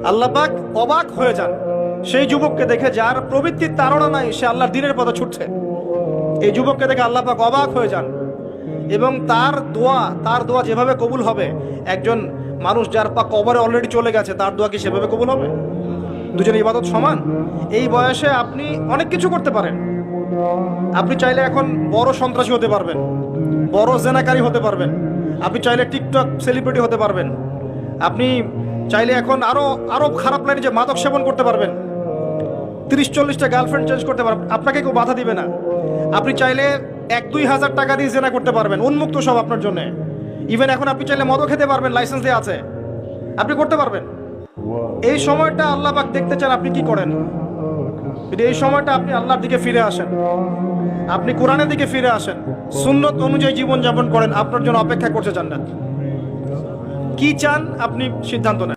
আল্লাহ পাক অবাক হয়ে যান সেই যুবককে দেখে যার প্রবৃত্তির তাড়না নাই, সে আল্লাহর দ্বীনের পথে ছুটছে। এই যুবককে দেখে আল্লাহ পাক অবাক হয়ে যান এবং তার দোয়া যেভাবে কবুল হবে, একজন মানুষ যার পা কবরে অলরেডি চলে গেছে তার দোয়া কি সেভাবে কবুল হবে? দুজনের ইবাদত সমান। এই বয়সে আপনি অনেক কিছু করতে পারেন। আপনি চাইলে এখন বড় সন্ত্রাসী হতে পারবেন, বড় জেনাকারী হতে পারবেন, আপনি চাইলে টিকটক সেলিব্রিটি হতে পারবেন, আপনি চাইলে এখন আরো খারাপ লাইনে যে মাদক সেবন করতে পারবেন, 30-40টা গার্লফ্রেন্ড চেঞ্জ করতে পারবেন, আপনাকে কেউ বাধা দিবে না। আপনি চাইলে 1-2 হাজার টাকা দিয়ে জেনা করতে পারবেন, উন্মুক্ত সব আপনার জন্য। ইভেন এখন আপনি চাইলে মদও খেতে পারবেন, লাইসেন্স দেওয়া আছে, আপনি করতে পারবেন। এই সময়টা আল্লাহ পাক দেখতে চান আপনি কি করেন। যদি এই সময়টা আপনি আল্লাহর দিকে ফিরে আসেন, আপনি কোরআনের দিকে ফিরে আসেন, সুন্নত অনুযায়ী জীবন যাপন করেন, আপনার জন্য অপেক্ষা করছে জান্নাত। কি চান আপনি সিদ্ধান্ত নেন।